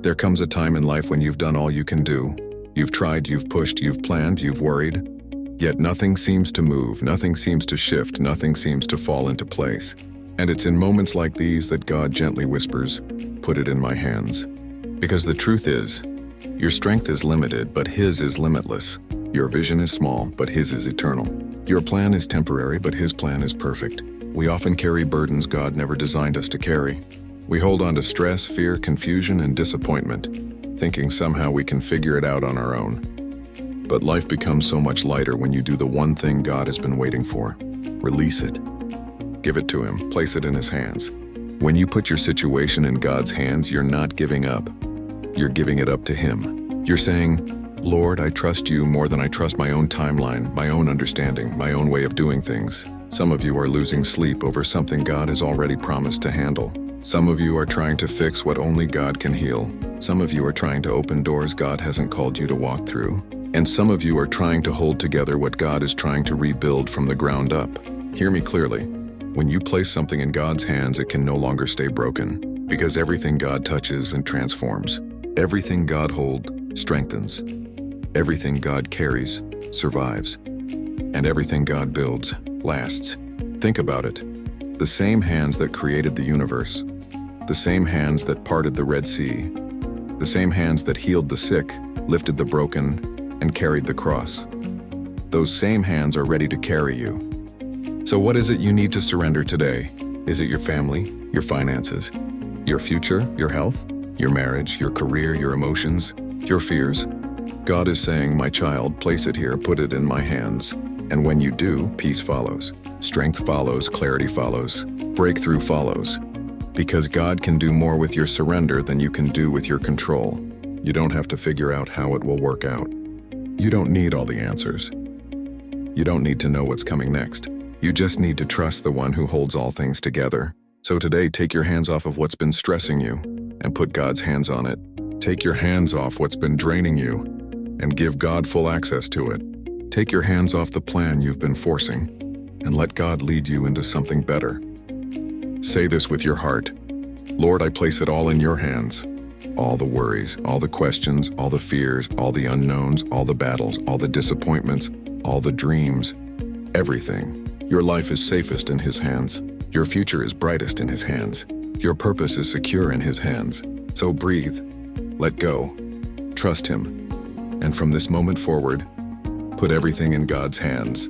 There comes a time in life when you've done all you can do. You've tried, you've pushed, you've planned, you've worried. Yet nothing seems to move, nothing seems to shift, nothing seems to fall into place. And it's in moments like these that God gently whispers, "Put it in my hands." Because the truth is, your strength is limited, but His is limitless. Your vision is small, but His is eternal. Your plan is temporary, but His plan is perfect. We often carry burdens God never designed us to carry. We hold on to stress, fear, confusion, and disappointment, thinking somehow we can figure it out on our own. But life becomes so much lighter when you do the one thing God has been waiting for. Release it. Give it to Him. Place it in His hands. When you put your situation in God's hands, you're not giving up. You're giving it up to Him. You're saying, "Lord, I trust You more than I trust my own timeline, my own understanding, my own way of doing things." Some of you are losing sleep over something God has already promised to handle. Some of you are trying to fix what only God can heal. Some of you are trying to open doors God hasn't called you to walk through. And some of you are trying to hold together what God is trying to rebuild from the ground up. Hear me clearly. When you place something in God's hands, it can no longer stay broken, because everything God touches and transforms. Everything God holds strengthens. Everything God carries survives. And everything God builds lasts. Think about it. The same hands that created the universe, the same hands that parted the Red Sea, the same hands that healed the sick, lifted the broken, and carried the cross. Those same hands are ready to carry you. So what is it you need to surrender today? Is it your family, your finances, your future, your health, your marriage, your career, your emotions, your fears? God is saying, "My child, place it here, put it in my hands." And when you do, peace follows. Strength follows, clarity follows, breakthrough follows. Because God can do more with your surrender than you can do with your control. You don't have to figure out how it will work out. You don't need all the answers. You don't need to know what's coming next. You just need to trust the one who holds all things together. So today, take your hands off of what's been stressing you and put God's hands on it. Take your hands off what's been draining you and give God full access to it. Take your hands off the plan you've been forcing and let God lead you into something better. Say this with your heart. "Lord, I place it all in Your hands. All the worries, all the questions, all the fears, all the unknowns, all the battles, all the disappointments, all the dreams, everything. Your life is safest in His hands. Your future is brightest in His hands. Your purpose is secure in His hands. So breathe, let go, trust Him, and from this moment forward, put everything in God's hands."